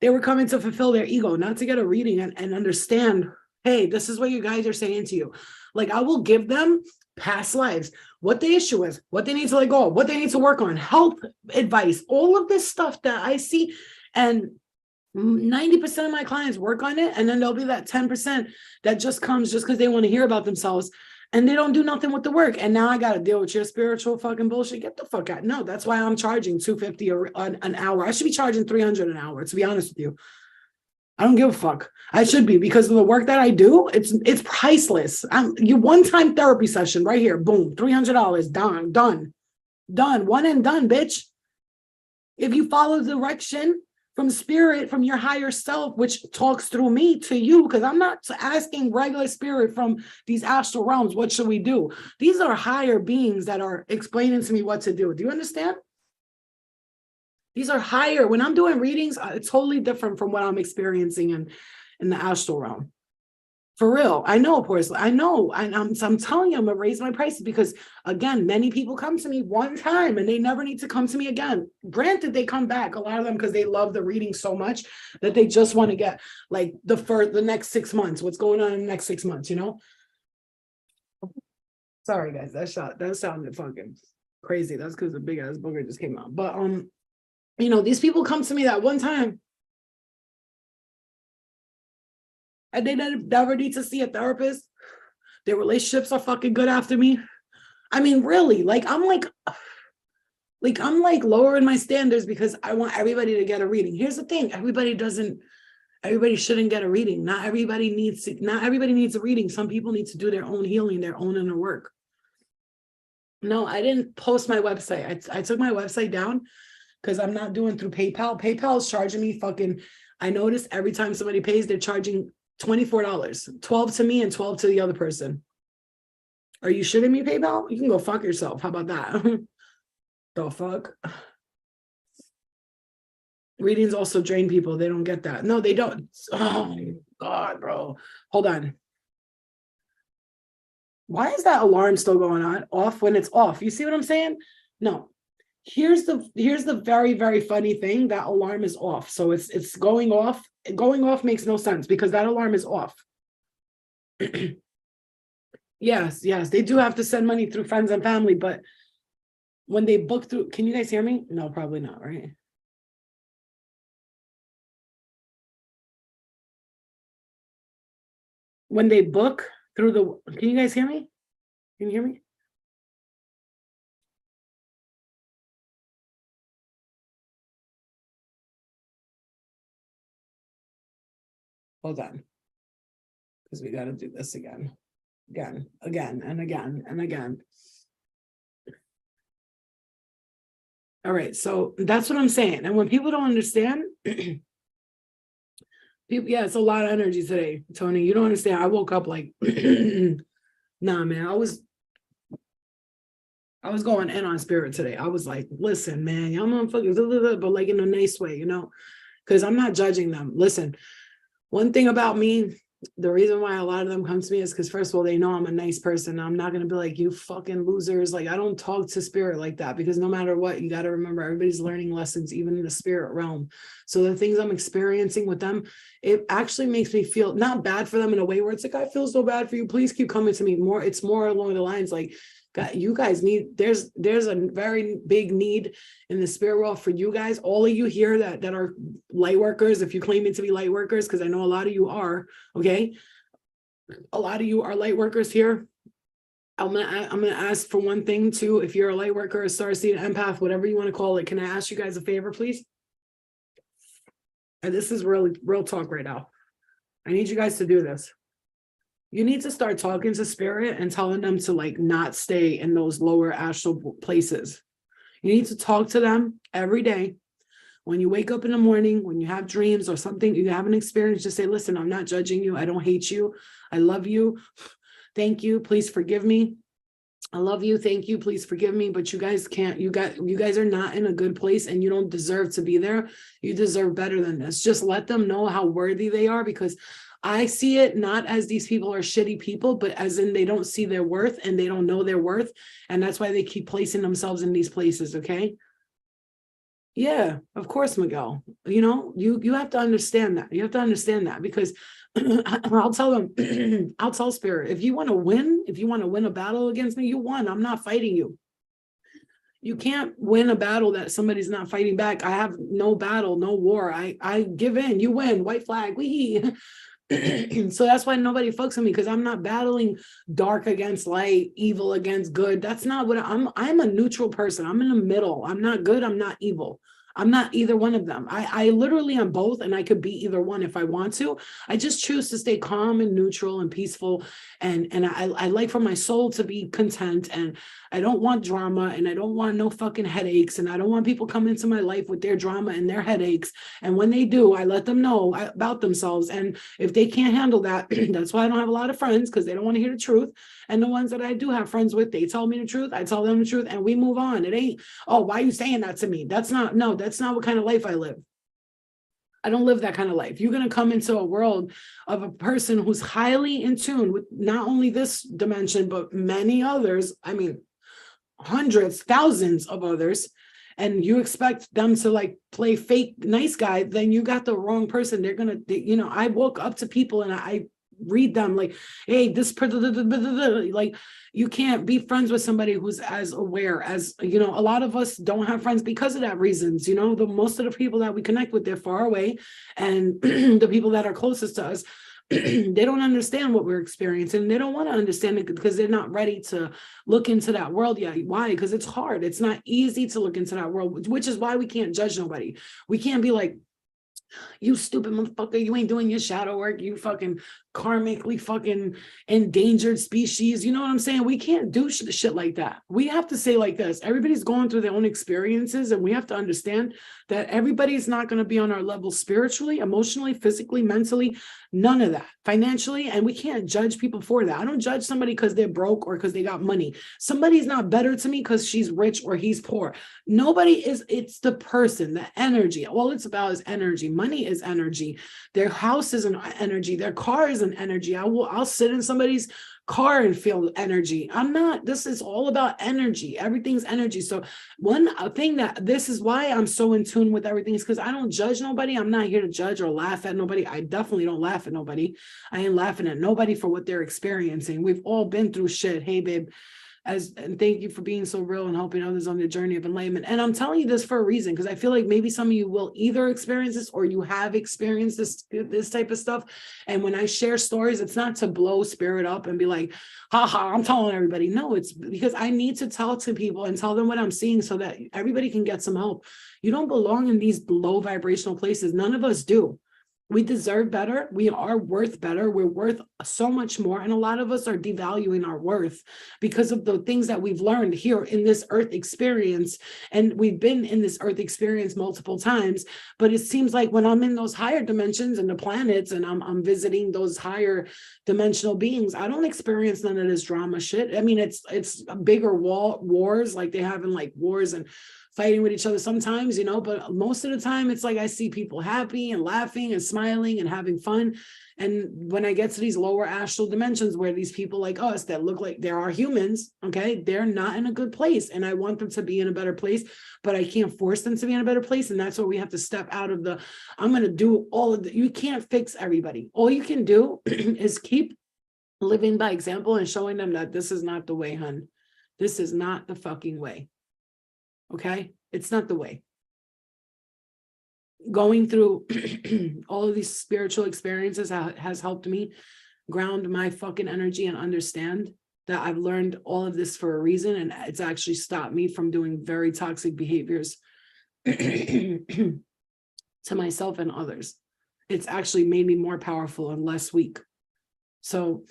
they were coming to fulfill their ego, not to get a reading and understand, hey, this is what you guys are saying to you. Like, I will give them past lives, what the issue is, what they need to let go of, what they need to work on, health advice, all of this stuff that I see. And 90% of my clients work on it. And then there'll be that 10% that just comes just because they want to hear about themselves and they don't do nothing with the work. And now I got to deal with your spiritual fucking bullshit. Get the fuck out. No, that's why I'm charging $250 an hour. I should be charging $300 an hour, to be honest with you. I don't give a fuck. I should be, because of the work that I do. It's priceless. Your one-time therapy session right here. Boom, $300. Done. One and done, bitch. If you follow the direction from spirit, from your higher self, which talks through me to you, because I'm not asking regular spirit from these astral realms, what should we do? These are higher beings that are explaining to me what to do. Do you understand? These are higher. When I'm doing readings, it's totally different from what I'm experiencing in the astral realm. For real. I know, of course. I know. I'm telling you, I'm going to raise my prices because, again, many people come to me one time and they never need to come to me again. Granted, they come back, a lot of them, because they love the reading so much that they just want to get like the next 6 months, what's going on in the next 6 months, you know? Sorry, guys. That sounded fucking crazy. That's because the big ass booger just came out. But, you know, these people come to me that one time and they never need to see a therapist. Their relationships are fucking good after me. I mean, really, I'm lowering my standards because I want everybody to get a reading. Here's the thing. Everybody shouldn't get a reading. Not everybody needs a reading. Some people need to do their own healing, their own inner work. No, I didn't post my website. I took my website down because I'm not doing through PayPal. PayPal is charging me fucking, I notice every time somebody pays, they're charging $24, 12 to me and 12 to the other person. Are you shitting me, PayPal? You can go fuck yourself. How about that? The fuck? Readings also drain people. They don't get that. No, they don't. Oh my God, bro. Hold on. Why is that alarm still going on off when it's off? You see what I'm saying? No. Here's the very, very funny thing. That alarm is off. So it's going off. Going off makes no sense because that alarm is off. Yes, they do have to send money through friends and family, but when they book through, can you guys hear me? No, probably not, right? When they book through the, can you guys hear me? Can you hear me? Hold on, because we got to do this again, and again. All right, so that's what I'm saying. And when people don't understand, people, yeah, it's a lot of energy today, Tony. You don't understand. I woke up like, nah, man, I was going in on spirit today. I was like, listen, man, y'all motherfuckers, but like in a nice way, you know, because I'm not judging them. Listen, one thing about me, the reason why a lot of them come to me is because, first of all, they know I'm a nice person. I'm not going to be like, you fucking losers. Like, I don't talk to spirit like that, because no matter what, you got to remember, everybody's learning lessons, even in the spirit realm. So the things I'm experiencing with them, it actually makes me feel not bad for them in a way where it's like, I feel so bad for you. Please keep coming to me more. It's more along the lines like, God, you guys need, there's a very big need in the spirit world for you guys, all of you here that are light workers, if you're claiming to be light workers, because I know a lot of you are, okay? A lot of you are light workers here. I'm gonna ask for one thing too. If you're a light worker, a starseed, empath, whatever you want to call it, can I ask you guys a favor, please? And this is really real talk right now. I need you guys to do this. You need to start talking to spirit and telling them to like not stay in those lower astral places. You need to talk to them every day. When you wake up in the morning, when you have dreams or something, you have an experience, just say, listen, I'm not judging you. I don't hate you. I love you. Thank you. Please forgive me. I love you. Thank you. Please forgive me. But you guys can't, you guys are not in a good place and you don't deserve to be there. You deserve better than this. Just let them know how worthy they are, because I see it not as these people are shitty people, but as in they don't see their worth and they don't know their worth. And that's why they keep placing themselves in these places. Okay. Yeah, of course, Miguel. You know, you have to understand that. You have to understand that, because I'll tell them, I'll tell spirit, if you want to win a battle against me, you won. I'm not fighting you. You can't win a battle that somebody's not fighting back. I have no battle, no war. I give in, you win, white flag, wee. So that's why nobody fucks with me, because I'm not battling dark against light, evil against good. That's not what I'm a neutral person. I'm in the middle. I'm not good. I'm not evil. I'm not either one of them. I literally am both, and I could be either one if I want to. I just choose to stay calm and neutral and peaceful. And I like for my soul to be content, and I don't want drama, and I don't want no fucking headaches, and I don't want people coming into my life with their drama and their headaches. And when they do, I let them know about themselves. And if they can't handle that, that's why I don't have a lot of friends, because they don't want to hear the truth. And the ones that I do have friends with, they tell me the truth, I tell them the truth, and we move on. It ain't, oh, why are you saying that to me? That's not what kind of life I live. I don't live that kind of life. You're going to come into a world of a person who's highly in tune with not only this dimension, but many others. I mean, hundreds, thousands of others. And you expect them to like play fake nice guy, then you got the wrong person. They're going to, you know, I woke up to people and I read them like, hey, this, like, you can't be friends with somebody who's as aware as, you know, a lot of us don't have friends because of that reasons. You know, most of the people that we connect with, they're far away. And the people that are closest to us, they don't understand what we're experiencing. They don't want to understand it because they're not ready to look into that world yet. Why? Because it's hard. It's not easy to look into that world, which is why we can't judge nobody. We can't be like, You stupid motherfucker, you ain't doing your shadow work, you fucking karmically fucking endangered species. You know what I'm saying? We can't do shit like that. We have to say like this, everybody's going through their own experiences, and we have to understand that everybody's not going to be on our level spiritually, emotionally, physically, mentally, none of that, financially, and we can't judge people for that. I don't judge somebody because they're broke or because they got money. Somebody's not better to me because she's rich or he's poor. Nobody is, it's the person, the energy. All it's about is energy. Money is energy. Their house is an energy. Their car is an energy. I'll sit in somebody's car and feel energy. This is all about energy. Everything's energy. So one thing that this is why I'm so in tune with everything is because I don't judge nobody. I'm not here to judge or laugh at nobody. I definitely don't laugh at nobody. I ain't laughing at nobody for what they're experiencing. We've all been through shit. Hey, babe. And thank you for being so real and helping others on their journey of enlightenment. And I'm telling you this for a reason, because I feel like maybe some of you will either experience this or you have experienced this type of stuff. And when I share stories, it's not to blow spirit up and be like, haha, I'm telling everybody. No, it's because I need to tell to people and tell them what I'm seeing so that everybody can get some help. You don't belong in these low vibrational places. None of us do. We deserve better. We are worth better. We're worth so much more. And a lot of us are devaluing our worth because of the things that we've learned here in this earth experience. And we've been in this earth experience multiple times, but it seems like when I'm in those higher dimensions and the planets and I'm visiting those higher dimensional beings, I don't experience none of this drama shit. I mean, it's bigger wars like they have in like wars and fighting with each other sometimes, but most of the time it's like I see people happy and laughing and smiling and having fun. And when I get to these lower astral dimensions where these people like us that look like there are humans, okay, they're not in a good place. And I want them to be in a better place, but I can't force them to be in a better place. And that's where we have to step out of I'm going to do all of you can't fix everybody. All you can do is keep living by example and showing them that this is not the way, hun. This is not the fucking way. Okay, it's not the way. Going through all of these spiritual experiences has helped me ground my fucking energy and understand that I've learned all of this for a reason, and it's actually stopped me from doing very toxic behaviors to myself and others. It's actually made me more powerful and less weak. So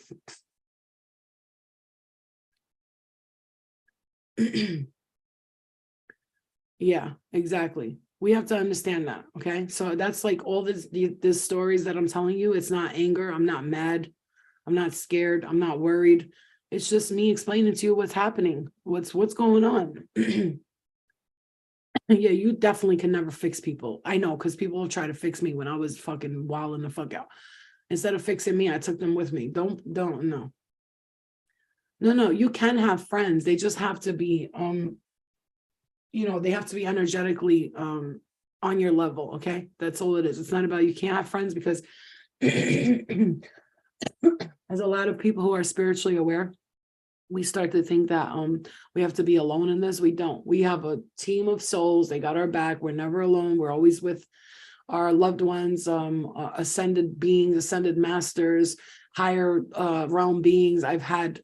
yeah, exactly. We have to understand that. Okay. So that's like all these stories that I'm telling you. It's not anger. I'm not mad. I'm not scared. I'm not worried. It's just me explaining to you what's happening, what's going on. Yeah, you definitely can never fix people. I know, because people will try to fix me when I was fucking wilding the fuck out. Instead of fixing me, I took them with me. No. No, you can have friends. They just have to be they have to be energetically on your level. Okay, that's all it is. It's not about you can't have friends because there's a lot of people who are spiritually aware. We start to think that we have to be alone in this. We don't. We have a team of souls. They got our back. We're never alone. We're always with our loved ones, ascended beings, ascended masters, higher realm beings. I've had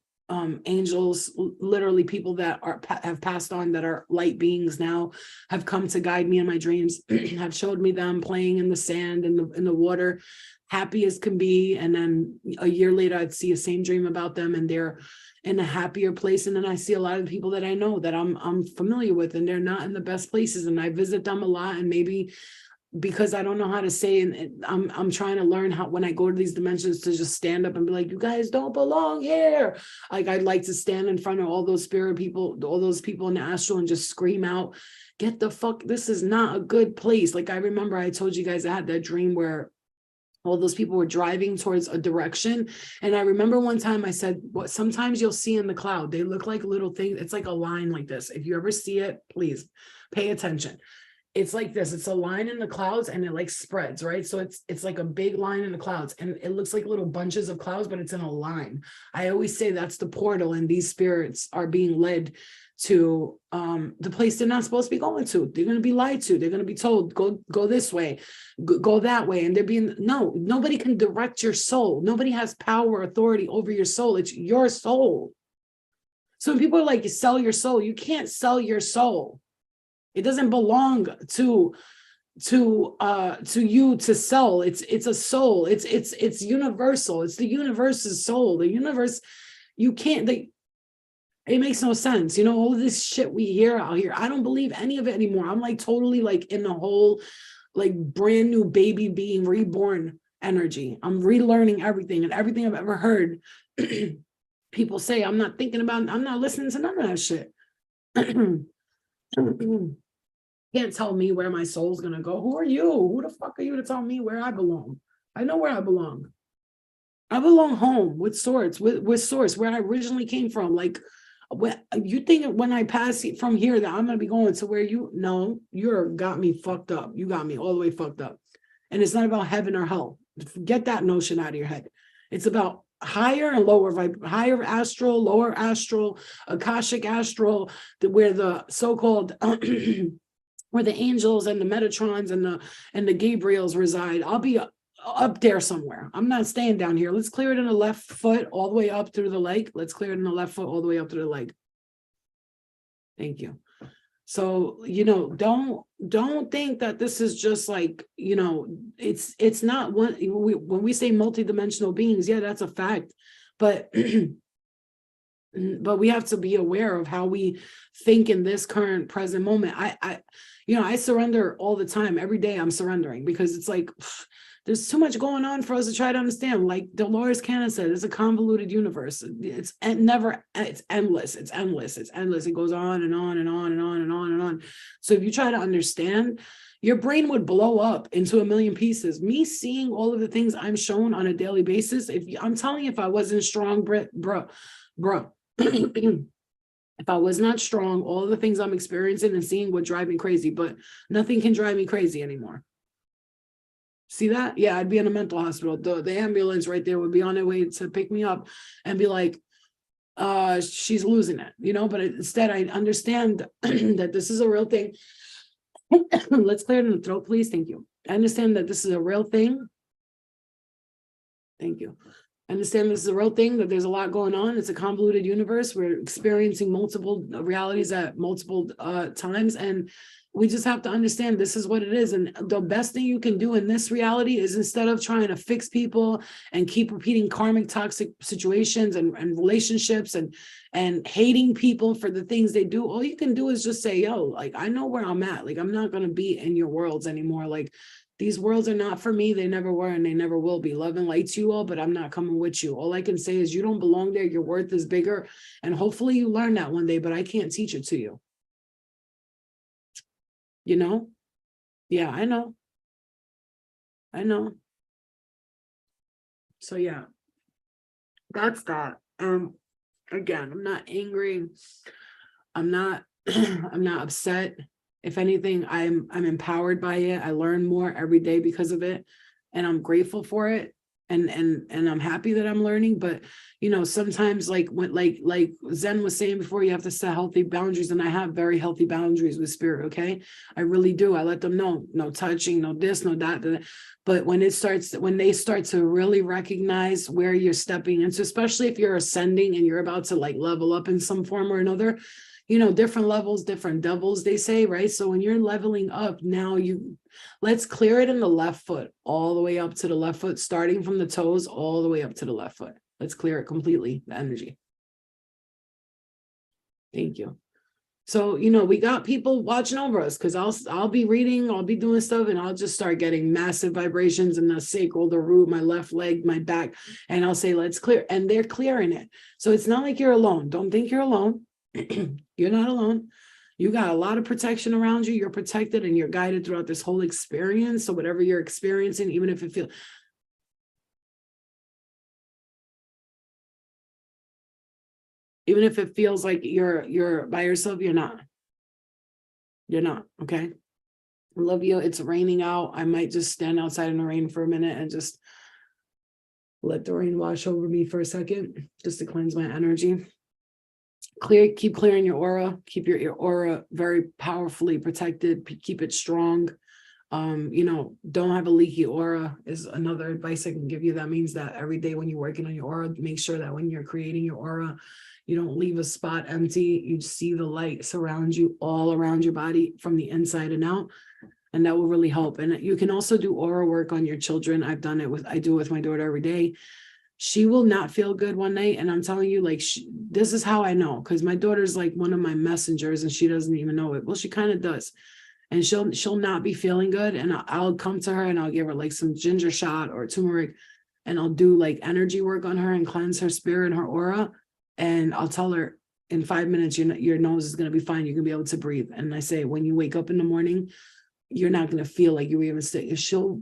angels, literally people that have passed on that are light beings now, have come to guide me in my dreams, have showed me them playing in the sand and in the water, happy as can be. And then a year later, I'd see a same dream about them and they're in a happier place. And then I see a lot of people that I know that I'm familiar with, and they're not in the best places. And I visit them a lot, and maybe because I don't know how to say, and I'm trying to learn how, when I go to these dimensions, to just stand up and be like, you guys don't belong here. Like, I'd like to stand in front of all those spirit people, all those people in the astral, and just scream out, get the fuck, this is not a good place. Like, I remember I told you guys I had that dream where all those people were driving towards a direction. And I remember one time I said, what sometimes you'll see in the cloud, they look like little things. It's like a line like this. If you ever see it, please pay attention. It's like this, it's a line in the clouds and it like spreads, right? So it's like a big line in the clouds and it looks like little bunches of clouds, but it's in a line. I always say that's the portal, and these spirits are being led to the place they're not supposed to be going to. They're going to be lied to. They're going to be told, go this way, go that way. And they're being, no, nobody can direct your soul. Nobody has power, authority over your soul. It's your soul. So when people are like, you sell your soul, you can't sell your soul. It doesn't belong to you to soul. It's a soul. It's universal. It's the universe's soul. The universe, you can't, it makes no sense. You know, all this shit we hear out here, I don't believe any of it anymore. I'm like totally like in the whole like brand new baby being reborn energy. I'm relearning everything, and everything I've ever heard people say, I'm not listening to none of that shit. Can't tell me where my soul's gonna go. Who are you? Who the fuck are you to tell me where I belong? I know where I belong. I belong home with source, with source, where I originally came from. Like, when you think when I pass from here that I'm gonna be going to where you're got me fucked up. You got me all the way fucked up. And it's not about heaven or hell. Get that notion out of your head. It's about higher and lower, higher astral, lower astral, akashic astral, where the so-called where the angels and the Metatrons and the Gabriels reside. I'll be up there somewhere. I'm not staying down here. Let's clear it in the left foot all the way up through the leg. Let's clear it in the left foot all the way up to the leg. Thank you. So, you know, don't think that this is just like, you know, it's not one, when we say multidimensional beings, yeah, that's a fact. But but we have to be aware of how we think in this current present moment. I surrender all the time. Every day I'm surrendering, because it's like, there's too much going on for us to try to understand. Like Dolores Cannon said, it's a convoluted universe. It's endless. It's endless. It goes on and on and on and on and on and on. So if you try to understand, your brain would blow up into a million pieces. Me seeing all of the things I'm shown on a daily basis, I'm telling you, if I wasn't strong, bro, if I was not strong, all the things I'm experiencing and seeing would drive me crazy, but nothing can drive me crazy anymore. See that? Yeah, I'd be in a mental hospital. The ambulance right there would be on their way to pick me up and be like, she's losing it, you know, but instead I understand that this is a real thing. Let's clear it in the throat, please. Thank you. I understand that this is a real thing. Thank you. I understand this is a real thing, that there's a lot going on. It's a convoluted universe. We're experiencing multiple realities at multiple times, and we just have to understand this is what it is. And the best thing you can do in this reality is, instead of trying to fix people and keep repeating karmic toxic situations and relationships and hating people for the things they do, all you can do is just say, yo, like, I know where I'm at. Like, I'm not going to be in your worlds anymore. Like, these worlds are not for me. They never were, and they never will be. Love and light to you all, but I'm not coming with you. All I can say is you don't belong there. Your worth is bigger. And hopefully you learn that one day, but I can't teach it to you. You know? Yeah, I know. So yeah, that's that. Again, I'm not angry. I'm not I'm not upset. If anything, I'm empowered by it. I learn more every day because of it, and I'm grateful for it. And I'm happy that I'm learning. But you know, sometimes like Zen was saying before, you have to set healthy boundaries, and I have very healthy boundaries with spirit. Okay, I really do. I let them know, no touching, no this, no that. But when they start to really recognize where you're stepping into, especially if you're ascending and you're about to like level up in some form or another, you know, different levels, different devils, they say, right? So when you're leveling up, now let's clear it in the left foot, all the way up to the left foot, starting from the toes, all the way up to the left foot. Let's clear it completely, the energy. Thank you. So, you know, we got people watching over us, because I'll be reading, I'll be doing stuff, and I'll just start getting massive vibrations in the sacral, the root, my left leg, my back, and I'll say, let's clear, and they're clearing it. So it's not like you're alone. Don't think you're alone. You're not alone. You got a lot of protection around you. You're protected and you're guided throughout this whole experience. So whatever you're experiencing, even if it feels like you're by yourself, you're not. Okay. I love you. It's raining out. I might just stand outside in the rain for a minute and just let the rain wash over me for a second, just to cleanse my energy. Keep clearing your aura. Keep your aura very powerfully protected. Keep it strong. You know, don't have a leaky aura is another advice I can give you. That means that every day when you're working on your aura, make sure that when you're creating your aura, you don't leave a spot empty. You see the light surround you all around your body from the inside and out. And that will really help. And you can also do aura work on your children. I do it with my daughter every day. She will not feel good one night. And I'm telling you, like, this is how I know, because my daughter's like one of my messengers and she doesn't even know it. Well, she kind of does. And she'll not be feeling good. And I'll come to her and I'll give her like some ginger shot or turmeric, and I'll do like energy work on her and cleanse her spirit and her aura. And I'll tell her in 5 minutes, your nose is going to be fine. You're going to be able to breathe. And I say, when you wake up in the morning, you're not going to feel like you were even sick. She'll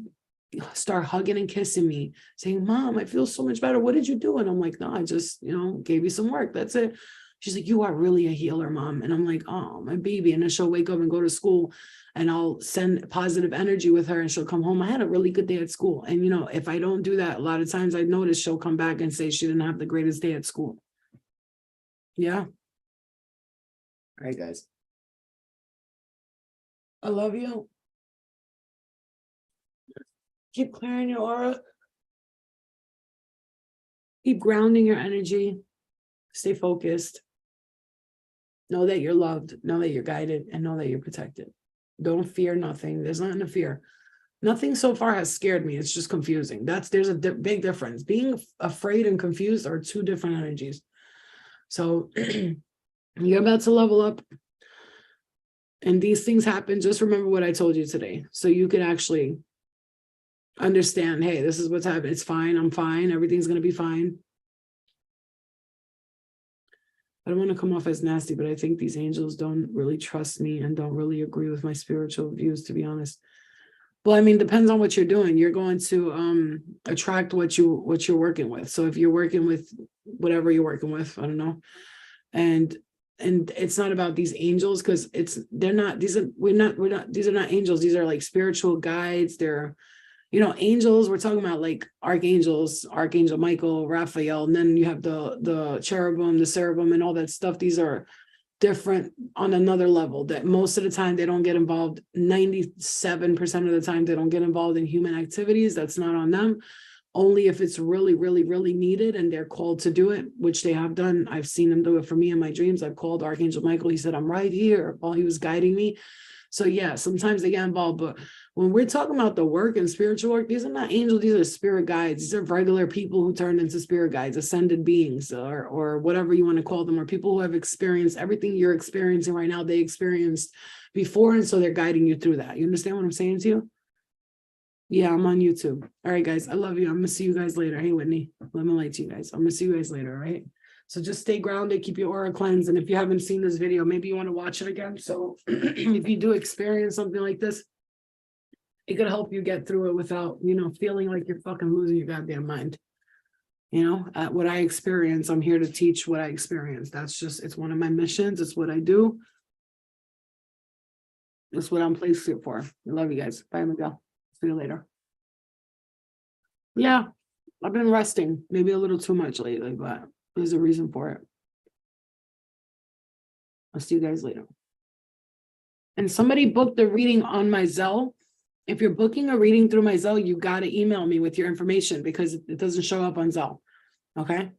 start hugging and kissing me, saying, Mom, I feel so much better. What did you do? And I'm like, no, I just, gave you some work. That's it. She's like, you are really a healer, Mom. And I'm like, oh, my baby. And then she'll wake up and go to school and I'll send positive energy with her and she'll come home. I had a really good day at school. And, if I don't do that, a lot of times I notice she'll come back and say she didn't have the greatest day at school. Yeah. All right, guys. I love you. Keep clearing your aura. Keep grounding your energy. Stay focused. Know that you're loved. Know that you're guided, and know that you're protected. Don't fear nothing. There's nothing to fear. Nothing so far has scared me. It's just confusing. There's a big difference. Being afraid and confused are two different energies. So you're about to level up. And these things happen. Just remember what I told you today. So you can actually understand, hey, this is what's happening. It's fine. I'm fine. Everything's going to be fine. I don't want to come off as nasty, but I think these angels don't really trust me and don't really agree with my spiritual views, to be honest. Well, I mean, depends on what you're doing. You're going to attract what you're working with. So if you're working with whatever you're working with, I don't know. And it's not about these angels, because they're not these are not angels. These are like spiritual guides. They're, angels, we're talking about like archangels, Archangel Michael, Raphael, and then you have the cherubim, the seraphim, and all that stuff. These are different on another level that most of the time they don't get involved. 97% of the time they don't get involved in human activities. That's not on them. Only if it's really, really, really needed and they're called to do it, which they have done. I've seen them do it for me in my dreams. I've called Archangel Michael. He said, I'm right here, while he was guiding me. So yeah, sometimes they get involved, but when we're talking about the work and spiritual work, these are not angels, these are spirit guides. These are regular people who turned into spirit guides, ascended beings, or whatever you want to call them, or people who have experienced everything you're experiencing right now, they experienced before, and so they're guiding you through that. You understand what I'm saying to you? Yeah, I'm on YouTube. All right, guys, I love you. I'm gonna see you guys later. Hey, Whitney, let me light to you guys. I'm gonna see you guys later, all right? So just stay grounded, keep your aura cleansed. And if you haven't seen this video, maybe you want to watch it again. So if you do experience something like this, it could help you get through it without, feeling like you're fucking losing your goddamn mind. What I experience, I'm here to teach what I experience. It's one of my missions. It's what I do. It's what I'm placed here for. I love you guys. Bye, Miguel. See you later. Yeah, I've been resting, maybe a little too much lately, but there's a reason for it. I'll see you guys later. And somebody booked the reading on my Zelle. If you're booking a reading through my Zelle, you got to email me with your information, because it doesn't show up on Zelle. Okay.